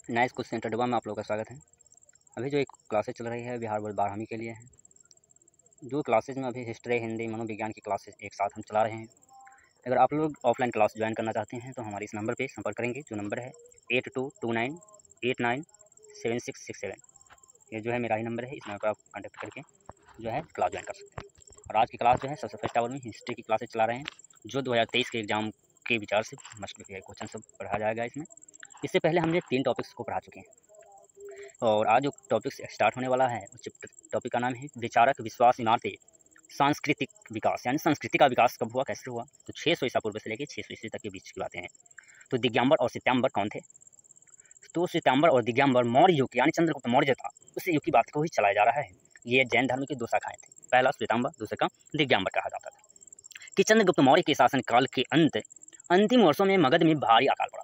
नए school centre डुबा में आप लोगों का स्वागत है। अभी जो एक क्लासेज चल रही है बिहार बोर्ड 12वीं के लिए है। जो क्लासेज में अभी हिस्ट्री, हिंदी, मनोविज्ञान की क्लासेज एक साथ हम चला रहे हैं। अगर आप लोग ऑफलाइन क्लास ज्वाइन करना चाहते हैं तो हमारे इस नंबर पे संपर्क करेंगे। जो नंबर है 8229897667। ये जो है मेरा ही नंबर है। इस नंबर पर आप कॉन्टैक्ट करके जो है क्लास ज्वाइन कर सकते हैं। और आज की क्लास जो है सबसे फर्स्ट आवर में हिस्ट्री की क्लासेज चला रहे हैं, जो 2023 के एग्जाम के विचार से मस्ट क्वेश्चन सब पढ़ा जाएगा इसमें। इससे पहले हमने 3 टॉपिक्स को पढ़ा चुके हैं और आज जो टॉपिक स्टार्ट होने वाला है उस टॉपिक का नाम है विचारक, विश्वास, इमारतें, सांस्कृतिक विकास। यानी संस्कृति का विकास कब हुआ, कैसे हुआ। तो 600 ईसा पूर्व से लेकर 600 ईस्वी तक के बीच की बातें हैं। तो दिगंबर और श्वेतांबर कौन थे? तो श्वेतांबर और दिगंबर मौर्य युग यानी चंद्रगुप्त मौर्य था उस युग की बात को ही चलाया जा रहा है। ये जैन धर्म की 2 शाखाएं थी, पहला श्वेतांबर, दूसरे का दिगंबर कहा जाता था। कि चंद्रगुप्त मौर्य के शासन काल के अंतिम वर्षों में मगध में भारी अकाल पड़ा था।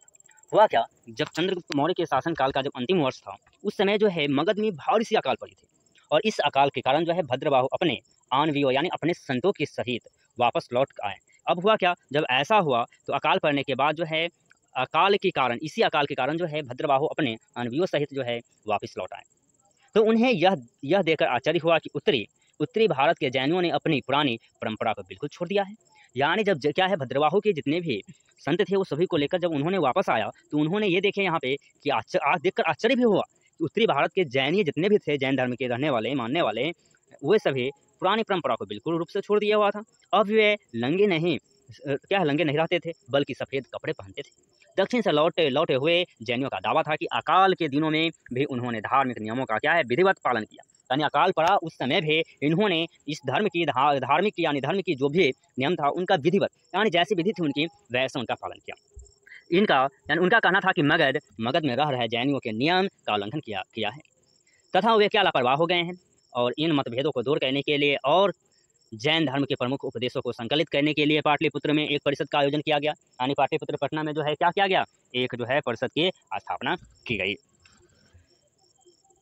हुआ क्या, जब चंद्रगुप्त मौर्य के शासन काल का जब अंतिम वर्ष था उस समय जो है मगध में भारी सी अकाल पड़ी थी। और इस अकाल के कारण जो है भद्रबाहु अपने आणवियों यानी अपने संतों के सहित वापस लौट आए। अब हुआ क्या, जब ऐसा हुआ तो अकाल पड़ने के बाद जो है इसी अकाल के कारण जो है भद्रबाहु अपने आणवियों सहित जो है वापस लौट आए। तो उन्हें यह देखकर आश्चर्य हुआ कि उत्तरी भारत के जैनियों ने अपनी पुरानी परंपरा को बिल्कुल छोड़ दिया है। यानी जब क्या है, भद्रबाहु के जितने भी संत थे वो सभी को लेकर जब उन्होंने वापस आया तो उन्होंने ये देखे यहाँ पे कि आज देखकर आश्चर्य भी हुआ कि उत्तरी भारत के जैनी जितने भी थे, जैन धर्म के रहने वाले मानने वाले, वे सभी पुरानी परंपरा को बिल्कुल रूप से छोड़ दिया हुआ था। अब वे लंगे नहीं रहते थे बल्कि सफ़ेद कपड़े पहनते थे। दक्षिण से लौटे हुए जैनियों का दावा था कि अकाल के दिनों में भी उन्होंने धार्मिक नियमों का क्या है विधिवत पालन किया। यानी अकाल पड़ा उस समय भी इन्होंने इस धर्म की जो भी नियम था उनका विधिवत यानी जैसी विधि थी उनकी वैसे उनका पालन किया। उनका कहना था कि मगध में रह रहे जैनियों के नियम का उल्लंघन किया है तथा वे क्या लापरवाह हो गए हैं। और इन मतभेदों को दूर करने के लिए और जैन धर्म के प्रमुख उपदेशों को संकलित करने के लिए पाटलिपुत्र में एक परिषद का आयोजन किया गया। यानी पाटलिपुत्र पटना में जो है क्या किया गया, एक जो है परिषद की स्थापना की गई।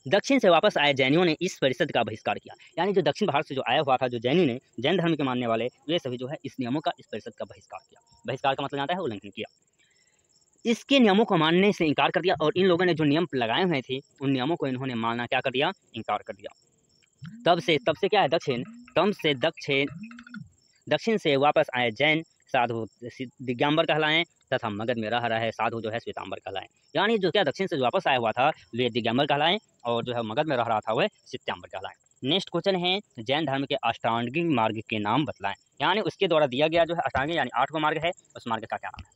दक्षिण से वापस आए जैनियों ने इस परिषद का बहिष्कार किया। यानी जो दक्षिण भारत से जो आया हुआ था, जो जैन धर्म के मानने वाले, वे सभी जो है इस नियमों का, इस परिषद का बहिष्कार किया। बहिष्कार का मतलब जानता है, उल्लंघन किया। इसके नियमों को मानने से इनकार कर दिया और इन लोगों ने जो नियम लगाए हुए थे उन नियमों को इन्होंने मानना क्या कर दिया, इनकार कर दिया। तब से क्या है, दक्षिण से वापस आए जैन साधु दिगंबर कहलाएं तथा मगध में रह रहे साधु जो है श्वेतांबर कहलाएं। यानी जो क्या दक्षिण से जो वापस आया हुआ था वे दिगंबर कहलाएं और जो है मगध में रह रहा था वह श्वेतांबर कहलाएं। नेक्स्ट क्वेश्चन है, जैन धर्म के अष्टांगिक मार्ग के नाम बतलाएं। यानी उसके द्वारा दिया गया जो है अष्टांगिक यानी 8 मार्ग है, उस मार्ग का क्या नाम है।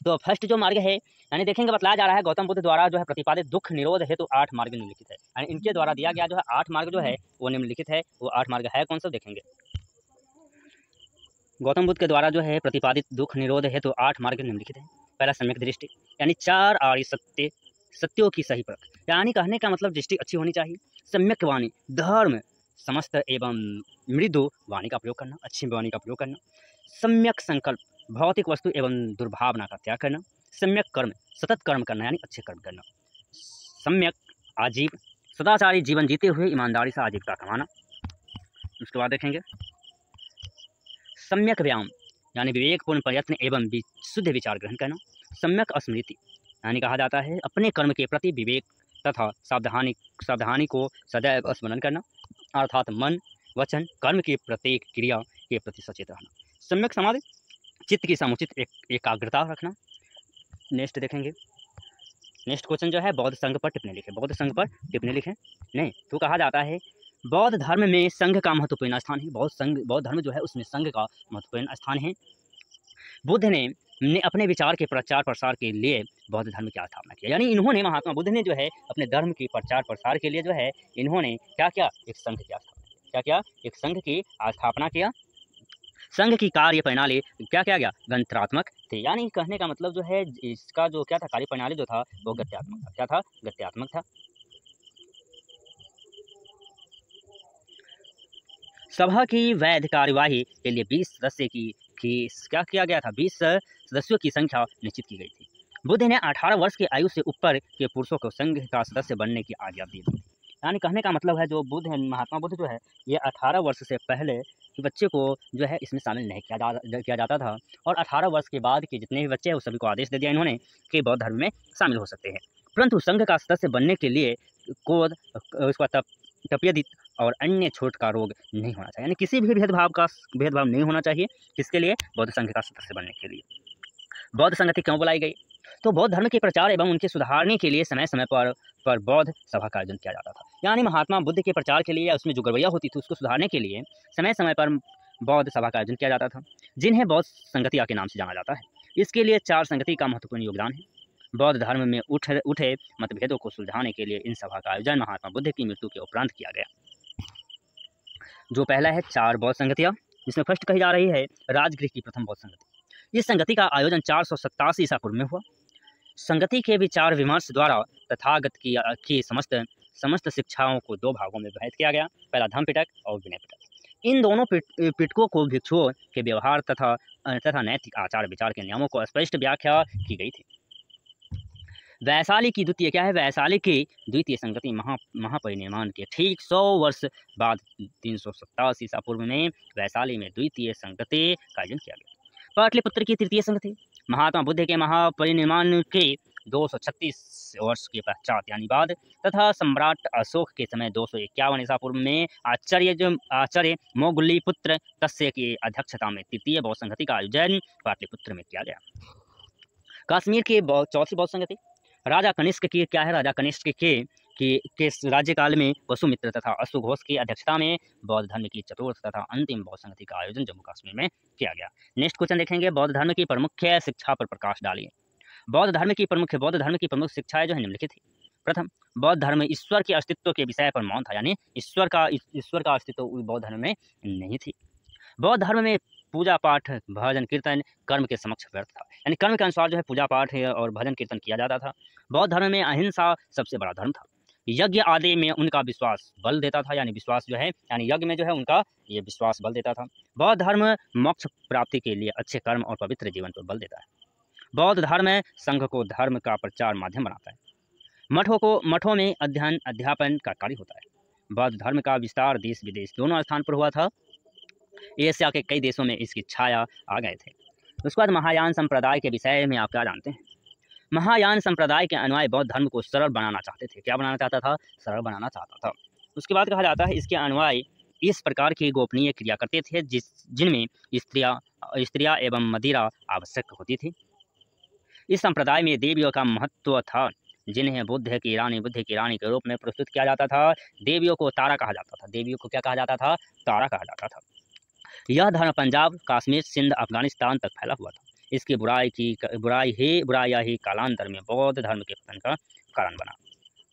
तो फर्स्ट जो मार्ग है, यानी देखेंगे बतलाया जा रहा है गौतम बुद्ध द्वारा जो है प्रतिपादित दुख निरोध हेतु तो 8 मार्ग निम्नलिखित है। यानी इनके द्वारा दिया गया जो है 8 मार्ग जो है वो निम्नलिखित है। वो 8 मार्ग है कौन सा देखेंगे। गौतम बुद्ध के द्वारा जो है प्रतिपादित दुख निरोध हेतु तो 8 मार्ग निम्नलिखित है। पहला सम्यक दृष्टि, यानी 4 आर्य सत्यों की सही परख। यानी कहने का मतलब दृष्टि अच्छी होनी चाहिए। सम्यक वाणी, धर्म समस्त एवं मृदु वाणी का प्रयोग करना, अच्छी वाणी का प्रयोग करना। सम्यक संकल्प, भौतिक वस्तु एवं दुर्भावना का त्याग करना। सम्यक कर्म, सतत कर्म करना यानी अच्छे कर्म करना। सम्यक आजीव, सदाचारी जीवन जीते हुए ईमानदारी से आजीविका कमाना। उसके बाद देखेंगे सम्यक व्यायाम, यानी विवेकपूर्ण प्रयत्न एवं शुद्ध विचार ग्रहण करना। सम्यक स्मृति, यानी कहा जाता है अपने कर्म के प्रति विवेक तथा सावधानी को सदैव स्मरण करना, अर्थात मन वचन कर्म की प्रत्येक क्रिया के प्रति सचेत रहना। सम्यक समाधि, चित्त की समुचित एकाग्रता रखना। नेक्स्ट देखेंगे, नेक्स्ट क्वेश्चन जो है बौद्ध संघ पर टिप्पणी लिखें। बौद्ध संघ पर टिप्पणी लिखें नहीं तो कहा जाता है बौद्ध धर्म में संघ का महत्वपूर्ण स्थान है। बौद्ध धर्म जो है उसमें संघ का महत्वपूर्ण स्थान है। बुद्ध ने अपने विचार के प्रचार प्रसार के लिए बौद्ध धर्म की स्थापना किया। यानी इन्होंने, महात्मा बुद्ध ने जो है अपने धर्म के प्रचार प्रसार के लिए जो है इन्होंने क्या किया, एक संघ की स्थापना किया। क्या किया, एक संघ की स्थापना किया। संघ की कार्य प्रणाली क्या किया गया, गंत्रात्मक थे। यानी कहने का मतलब जो है इसका जो क्या था, कार्य प्रणाली जो था वो गत्यात्मक था। क्या था, गत्यात्मक था। सभा की वैध कार्यवाही के लिए 20 सदस्य की क्या किया गया था, 20 सदस्यों की संख्या निश्चित की गई थी। बुद्ध ने 18 वर्ष की आयु से ऊपर के पुरुषों को संघ का सदस्य बनने की आज्ञा दी थी। यानी कहने का मतलब है जो बुद्ध है, महात्मा बुद्ध जो है, ये 18 वर्ष से पहले कि बच्चे को जो है इसमें शामिल नहीं किया जाता था, और 18 वर्ष के बाद के जितने भी बच्चे हैं उस सभी को आदेश दे दिया इन्होंने कि बौद्ध धर्म में शामिल हो सकते हैं। परंतु संघ का सदस्य बनने के लिए कोद उसका तपेदित और अन्य छूट का रोग नहीं होना चाहिए, यानी किसी भी भेदभाव नहीं होना चाहिए। किसके लिए? बौद्ध संघ का सदस्य बनने के लिए। बौद्ध संगति क्यों बुलाई गई? तो बौद्ध धर्म के प्रचार एवं उनके सुधारने के लिए समय समय पर बौद्ध सभा का आयोजन किया जाता था। यानी महात्मा बुद्ध के प्रचार के लिए या उसमें जो गड़बड़ियाँ होती थी उसको सुधारने के लिए समय समय पर बौद्ध सभा का आयोजन किया जाता था, जिन्हें बौद्ध संगतिया के नाम से जाना जाता है। इसके लिए 4 संगति का महत्वपूर्ण योगदान है। बौद्ध धर्म में उठे मतभेदों को सुलझाने के लिए इन सभा का आयोजन महात्मा बुद्ध की मृत्यु के उपरांत किया गया। जो पहला है 4 बौद्ध संगतियाँ, जिसमें फर्स्ट कही जा रही है राजगृह की प्रथम बौद्ध संगति। इस संगति का आयोजन 487 ईसा पूर्व में हुआ। संगति के विचार विमर्श द्वारा तथागत की समस्त शिक्षाओं को 2 भागों में विभाजित किया गया। पहला धम्म पिटक और विनय पिटक। इन दोनों पिटकों को भिक्षुओं के व्यवहार तथा नैतिक आचार विचार के नियमों को स्पष्ट व्याख्या की गई थी। वैशाली की द्वितीय क्या है? वैशाली की द्वितीय संगति महापरिनिर्वाण के ठीक 100 वर्ष बाद 387 ईसा पूर्व में वैशाली में द्वितीय संगति का आयोजन किया गया। पाटलिपुत्र की तृतीय संगति महात्मा बुद्ध के महापरिनिर्वाण के 236 वर्ष के पश्चात यानी बाद तथा सम्राट अशोक के समय 251 ईसा पूर्व में आचार्य मोगुलीपुत्र तस्य की अध्यक्षता में तृतीय बौद्ध संगति का आयोजन पाटलिपुत्र में किया गया। कश्मीर की चौथी बौद्ध संगति राजा कनिष्क की क्या है? राजा कनिष्क के राज्यकाल में वसुमित्र तथा अश्वघोष की अध्यक्षता में बौद्ध धर्म की चतुर्थ तथा अंतिम बौद्ध संगति का आयोजन जम्मू कश्मीर में किया गया। नेक्स्ट क्वेश्चन देखेंगे, बौद्ध धर्म की प्रमुख शिक्षा पर प्रकाश डालिए। बौद्ध धर्म की प्रमुख शिक्षाएं जो है निम्नलिखित थी। प्रथम, बौद्ध धर्म ईश्वर के अस्तित्व के विषय पर मौन था, यानी ईश्वर का अस्तित्व बौद्ध धर्म में नहीं थी। बौद्ध धर्म में पूजा पाठ भजन कीर्तन कर्म के समक्ष व्यर्थ था, यानी कर्म के अनुसार जो है पूजा पाठ और भजन कीर्तन किया जाता था। बौद्ध धर्म में अहिंसा सबसे बड़ा धर्म था। यज्ञ आदि में उनका विश्वास बल देता था, यानी विश्वास जो है यानी यज्ञ में जो है उनका ये विश्वास बल देता था। बौद्ध धर्म मोक्ष प्राप्ति के लिए अच्छे कर्म और पवित्र जीवन पर बल देता है। बौद्ध धर्म संघ को धर्म का प्रचार माध्यम बनाता है। मठों में अध्ययन अध्यापन का कार्य होता है। बौद्ध धर्म का विस्तार देश विदेश दोनों स्थान पर हुआ था। एशिया के कई देशों में इसकी छाया आ गए थे। उसके बाद महायान संप्रदाय के विषय में आप क्या जानते हैं? महायान संप्रदाय के अनुयायी बौद्ध धर्म को सरल बनाना चाहते थे। क्या बनाना चाहता था? सरल बनाना चाहता था। उसके बाद कहा जाता है इसके अनुयायी इस प्रकार की गोपनीय क्रिया करते थे जिनमें स्त्रियां एवं मदिरा आवश्यक होती थी। इस संप्रदाय में देवियों का महत्व था, जिन्हें बुद्ध की रानी के रूप में प्रस्तुत किया जाता था। देवियों को तारा कहा जाता था। देवियों को क्या कहा जाता था? तारा कहा जाता था। यह धर्म पंजाब, कश्मीर, सिंध, अफगानिस्तान तक फैला हुआ था। इसकी बुराई ही कालांतर में बौद्ध धर्म के पतन का कारण बना।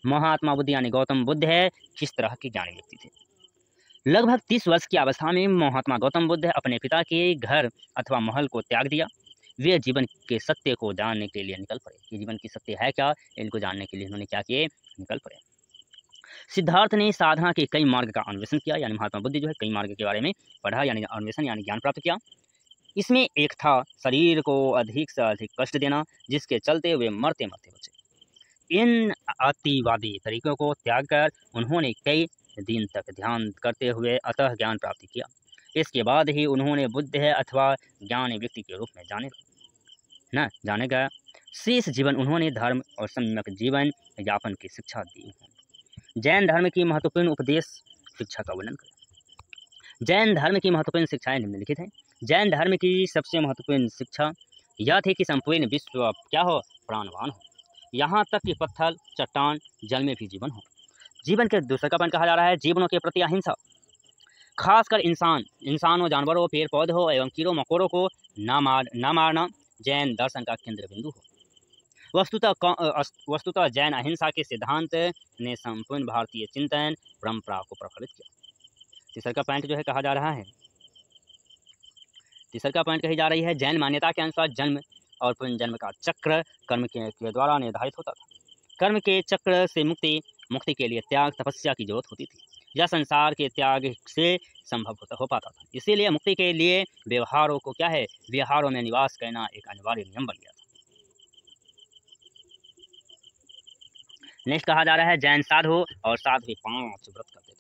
महात्मा बुद्ध यानी गौतम बुद्ध है किस तरह के ज्ञानी व्यक्ति थे? लगभग 30 वर्ष की अवस्था में महात्मा गौतम बुद्ध अपने पिता के घर अथवा महल को त्याग दिया। वे जीवन के सत्य को जानने के लिए निकल पड़े। ये जीवन की सत्य है क्या, इनको जानने के लिए उन्होंने क्या किए? निकल पड़े। सिद्धार्थ ने साधना के कई मार्ग का अन्वेषण किया, यानी महात्मा बुद्ध जो है कई मार्ग के बारे में पढ़ा, यानी अन्वेषण यानी ज्ञान प्राप्त किया। इसमें एक था शरीर को अधिक से अधिक कष्ट देना, जिसके चलते वे मरते बचे। इन अतिवादी तरीकों को त्याग कर उन्होंने कई दिन तक ध्यान करते हुए अतः ज्ञान प्राप्ति किया। इसके बाद ही उन्होंने बुद्ध है अथवा ज्ञानी व्यक्ति के रूप में जाने गया। शेष जीवन उन्होंने धर्म और सम्यक जीवन यापन की शिक्षा दी। जैन धर्म की महत्वपूर्ण उपदेश शिक्षा का वर्णन करें। जैन धर्म की महत्वपूर्ण शिक्षाएं निम्नलिखित हैं। जैन धर्म की सबसे महत्वपूर्ण शिक्षा यह थी कि संपूर्ण विश्व क्या हो? प्राणवान हो। यहाँ तक कि पत्थर, चट्टान, जल में भी जीवन हो। जीवन के दूसरे का पॉइंट कहा जा रहा है जीवनों के प्रति अहिंसा, खासकर इंसानों, जानवरों, पेड़ पौधों एवं कीड़ों मकोड़ों को न मारना जैन दर्शन का केंद्र बिंदु हो। वस्तुतः जैन अहिंसा के सिद्धांत ने संपूर्ण भारतीय चिंतन परंपरा को प्रभावित किया। तीसरा का पॉइंट जो है कहा जा रहा है, तीसरा का पॉइंट कही जा रही है जैन मान्यता के अनुसार जन्म और पुनर्जन्म का चक्र कर्म के द्वारा निर्धारित होता था। कर्म के चक्र से मुक्ति के लिए त्याग, तपस्या की जरूरत होती थी। यह संसार के त्याग से संभव हो पाता था। इसीलिए मुक्ति के लिए व्यवहारों में निवास करना एक अनिवार्य नियम बन गया था। नेक्स्ट कहा जा रहा है जैन साधु और साध्वी 5 व्रत करते थे।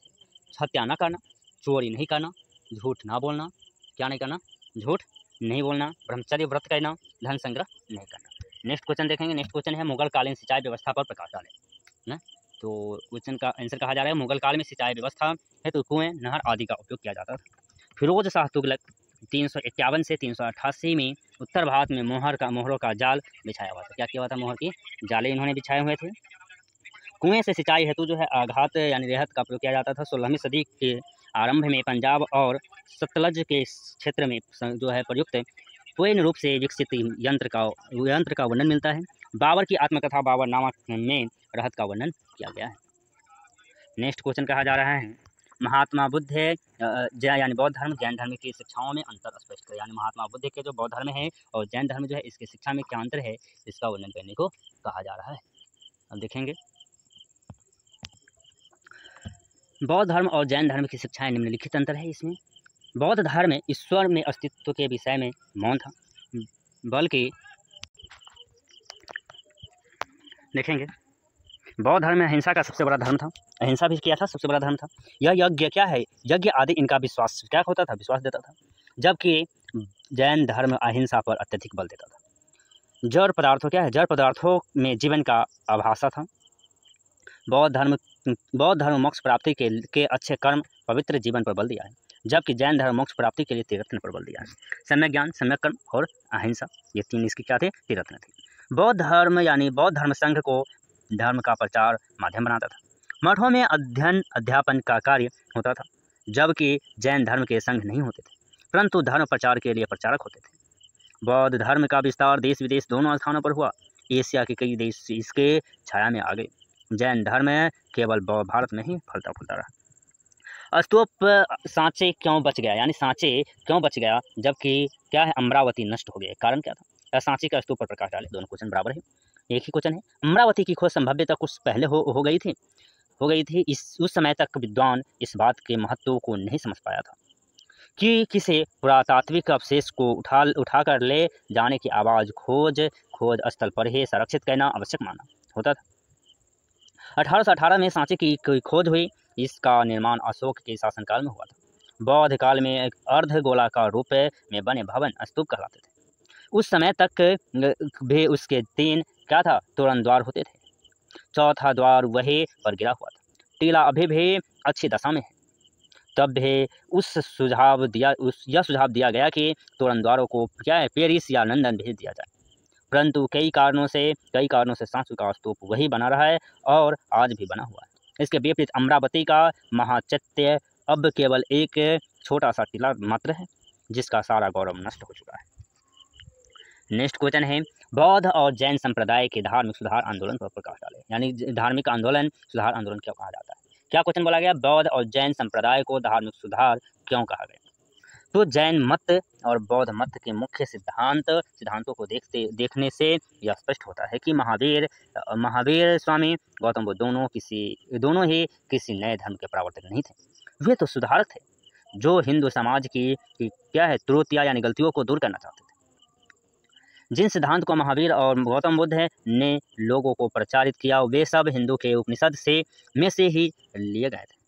हत्या न करना, चोरी नहीं करना, झूठ ना बोलना, क्या नहीं करना, झूठ नहीं बोलना, ब्रह्मचर्य व्रत करना, धन संग्रह नहीं करना। नेक्स्ट क्वेश्चन देखेंगे। नेक्स्ट क्वेश्चन है मुगल कालीन सिंचाई व्यवस्था पर प्रकाश डालें ना। तो क्वेश्चन का आंसर कहा जा रहा है मुगल काल में सिंचाई व्यवस्था हेतु कुएं, नहर आदि का उपयोग किया जाता था। फिरोज शाह तुगलक 351 से 388 में उत्तर भारत में मोहरों का जाल बिछाया हुआ था। क्या किया हुआ था? मोहर की जाले इन्होंने बिछाए हुए थे। कुएं से सिंचाई हेतु जो है आघात यानी रेहत का प्रयोग किया जाता था। 16वीं सदी के आरंभ में पंजाब और सतलज के क्षेत्र में जो है प्रयुक्त पूर्ण रूप से विकसित यंत्र का वर्णन मिलता है। बाबर की आत्मकथा बाबरनामा में रहत का वर्णन किया गया है। नेक्स्ट क्वेश्चन कहा जा रहा है महात्मा बुद्ध यानी बौद्ध धर्म जैन धर्म की शिक्षाओं में अंतर स्पष्ट करें। यानी महात्मा बुद्ध के जो बौद्ध धर्म है और जैन धर्म जो है इसकी शिक्षा में क्या अंतर है, इसका वर्णन करने को कहा जा रहा है। अब देखेंगे बौद्ध धर्म और जैन धर्म की शिक्षाएं निम्नलिखित अंतर है इसमें। बौद्ध धर्म ईश्वर में अस्तित्व के विषय में मौन था, बल्कि देखेंगे बौद्ध धर्म में अहिंसा का सबसे बड़ा धर्म था। अहिंसा भी किया था, सबसे बड़ा धर्म था। यह यज्ञ क्या है, यज्ञ आदि इनका विश्वास क्या होता था, विश्वास देता था। जबकि जैन धर्म अहिंसा पर अत्यधिक बल देता था। जड़ पदार्थों क्या है, जड़ पदार्थों में जीवन का आभासा था। बौद्ध धर्म मोक्ष प्राप्ति के अच्छे कर्म पवित्र जीवन पर बल दिया है, जबकि जैन धर्म मोक्ष प्राप्ति के लिए तीर्थन पर बल दिया है। सम्यक ज्ञान, सम्यक कर्म और अहिंसा, ये 3 इसकी क्या थे, तीर्थन थे। बौद्ध धर्म यानी बौद्ध धर्म संघ को धर्म का प्रचार माध्यम बनाता था। मठों में अध्ययन अध्यापन का कार्य होता था, जबकि जैन धर्म के संघ नहीं होते थे, परंतु धर्म प्रचार के लिए प्रचारक होते थे। बौद्ध धर्म का विस्तार देश विदेश दोनों स्थानों पर हुआ। एशिया के कई देश इसके छाया में आ गए। जैन धर्म केवल भारत में ही फलता फूलता रहा। स्तूप सांचे क्यों बच गया, यानी सांचे क्यों बच गया जबकि क्या है, अमरावती नष्ट हो गया, कारण क्या था? सांचे का स्तूप पर प्रकाश डाले। दोनों क्वेश्चन बराबर है, एक ही क्वेश्चन है। अमरावती की खोज संभव्यतः कुछ पहले हो गई थी। उस समय तक विद्वान इस बात के महत्व को नहीं समझ पाया था कि किसी पुरातात्विक अवशेष को उठाकर ले जाने की आवाज़ खोज स्थल पर ही संरक्षित करना आवश्यक माना होता था। 1818 में सांचे की खोज हुई। इसका निर्माण अशोक के शासनकाल में हुआ था। बौद्ध काल में एक अर्ध गोलाकार रूप में बने भवन स्तूप कहलाते थे। उस समय तक भी उसके 3 क्या था, तोरण द्वार होते थे। चौथा द्वार वहीं पर गिरा हुआ था। टीला अभी भी अच्छी दशा में है। तब भी यह सुझाव दिया गया कि तोरण द्वारों को क्या है, पेरिस या लंदन भेज दिया जाए, परंतु कई कारणों से सांची का स्तूप वही बना रहा है और आज भी बना हुआ है। इसके विपरीत अमरावती का महाचैत्य अब केवल एक छोटा सा टीला मात्र है, जिसका सारा गौरव नष्ट हो चुका है। नेक्स्ट क्वेश्चन है बौद्ध और जैन संप्रदाय के धार्मिक सुधार आंदोलन पर प्रकाश डालें। यानी धार्मिक आंदोलन, सुधार आंदोलन क्यों कहा जाता है? क्या क्वेश्चन बोला गया? बौद्ध और जैन संप्रदाय को धार्मिक सुधार क्यों कहा गया? तो जैन मत और बौद्ध मत के मुख्य सिद्धांतों को देखने से यह स्पष्ट होता है कि महावीर स्वामी गौतम बुद्ध दोनों ही किसी नए धर्म के प्रवर्तक नहीं थे। वे तो सुधारक थे, जो हिंदू समाज की क्या है, त्रुटियां यानी गलतियों को दूर करना चाहते थे। जिन सिद्धांत को महावीर और गौतम बुद्ध ने लोगों को प्रचारित किया, वे सब हिंदू के उपनिषद में से ही लिए गए थे।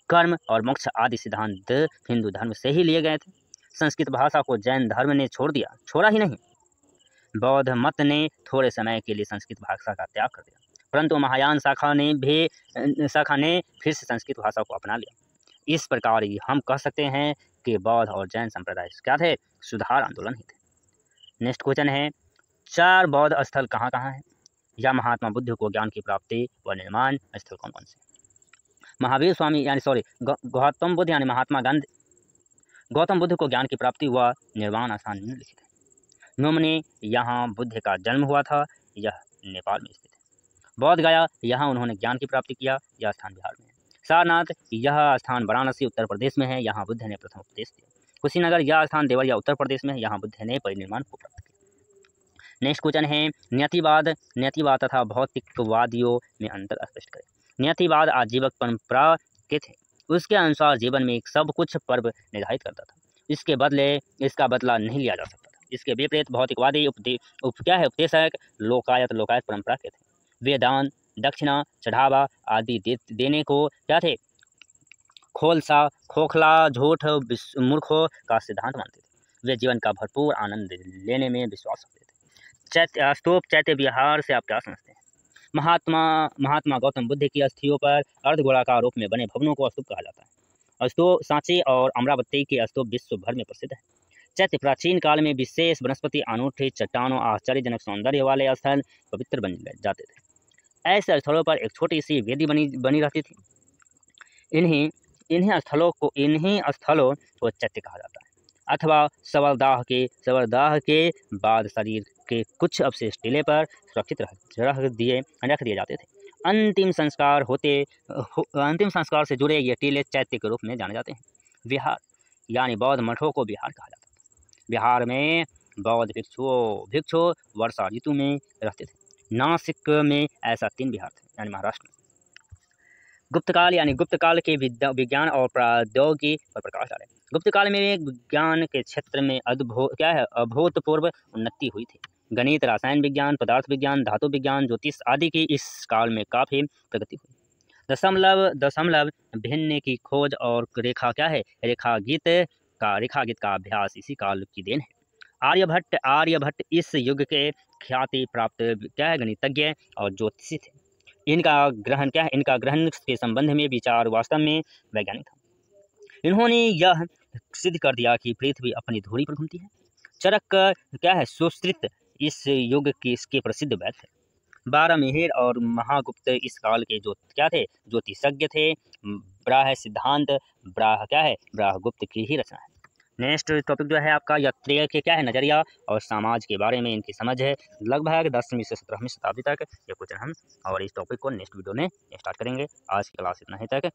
कर्म और मोक्ष आदि सिद्धांत हिंदू धर्म से ही लिए गए थे। संस्कृत भाषा को जैन धर्म ने छोड़ा ही नहीं। बौद्ध मत ने थोड़े समय के लिए संस्कृत भाषा का त्याग कर दिया, परंतु महायान शाखा ने फिर से संस्कृत भाषा को अपना लिया। इस प्रकार हम कह सकते हैं कि बौद्ध और जैन संप्रदाय क्या थे, सुधार आंदोलन ही थे। नेक्स्ट क्वेश्चन है 4 बौद्ध स्थल कहाँ है, या महात्मा बुद्ध को ज्ञान की प्राप्ति व निर्माण स्थल कौन से? महावीर स्वामी गौतम बुद्ध यानी महात्मा गांधी, गौतम बुद्ध को ज्ञान की प्राप्ति व निर्वाण स्थान निम्नलिखित है। नोमनी, यहाँ बुद्ध का जन्म हुआ था, यह नेपाल में स्थित है। बौद्ध गया, यहाँ उन्होंने ज्ञान की प्राप्ति किया, यह स्थान बिहार में है। सारनाथ, यह स्थान वाराणसी उत्तर प्रदेश में है, यहाँ बुद्ध ने प्रथम उपदेश दिया। कुशीनगर, यह स्थान देवरिया उत्तर प्रदेश में है, यहाँ बुद्ध ने परिनिर्वाण को प्राप्त किया। नेक्स्ट क्वेश्चन है नियतिवाद तथा भौतिकवादियों में अंतर स्पष्ट करें। नियतिवाद आजीवक परंपरा के थे। उसके अनुसार जीवन में सब कुछ पर्व निर्धारित करता था, इसका बदला नहीं लिया जा सकता था। इसके विपरीत भौतिकवादी उपदेशक लोकायत परंपरा के थे। वे दान दक्षिणा, चढ़ावा आदि देने को क्या थे, खोखला, झूठ, मूर्खों का सिद्धांत मानते थे। वे जीवन का भरपूर आनंद लेने में विश्वास रखते थे। स्तूप चैत्य विहार से आप क्या समझते हैं? महात्मा गौतम बुद्ध की अस्थियों पर अर्धगोलाकार रूप में बने भवनों को स्तूप कहा जाता है। स्तूप सांची और अमरावती के स्तूप विश्व भर में प्रसिद्ध है। चैत्य प्राचीन काल में विशेष वनस्पति, अनूठी चट्टानों, आश्चर्यजनक सौंदर्य वाले स्थल पवित्र बन जाते थे। ऐसे स्थलों पर एक छोटी सी वेदी बनी रहती थी। इन्हीं स्थलों को चैत्य कहा जाता है। अथवा शवदाह के बाद शरीर के कुछ अवशेष टीले पर सुरक्षित रख दिए जाते थे। अंतिम संस्कार से जुड़े ये टीले चैत्य के रूप में जाने जाते हैं। विहार यानी बौद्ध मठों को विहार कहा जाता है। बिहार में बौद्ध भिक्षु वर्षा ऋतु में रहते थे। नासिक में ऐसा 3 विहार थे, यानी महाराष्ट्र में। गुप्तकाल के विज्ञान और प्रौद्योगिकी पर प्रकाश डालें। गुप्तकाल में विज्ञान के क्षेत्र में अभूतपूर्व उन्नति हुई थी। गणित, रसायन विज्ञान, पदार्थ विज्ञान, धातु विज्ञान, ज्योतिष आदि की इस काल में काफी प्रगति हुई। दशमलव भिन्न की खोज और रेखागीत का अभ्यास इसी काल की देन है। आर्यभट्ट इस युग के ख्याति प्राप्त गणितज्ञ और ज्योतिषी थे। इनका ग्रहण के संबंध में विचार वास्तव में वैज्ञानिक था। इन्होंने यह सिद्ध कर दिया कि पृथ्वी अपनी धुरी पर घूमती है। चरक सुश्रुत इस युग के प्रसिद्ध वैद्य थे। बारहमिहिर और महागुप्त इस काल के ज्योतिषज्ञ थे। ब्राह्य सिद्धांत ब्राह्यगुप्त की ही रचना है। नेक्स्ट टॉपिक जो है आपका यात्रियों के नज़रिया और समाज के बारे में इनकी समझ है। लगभग 10वीं से 17वीं शताब्दी तक ये क्वेश्चन हम और इस टॉपिक को नेक्स्ट वीडियो में स्टार्ट करेंगे। आज की क्लास इतना ही तक।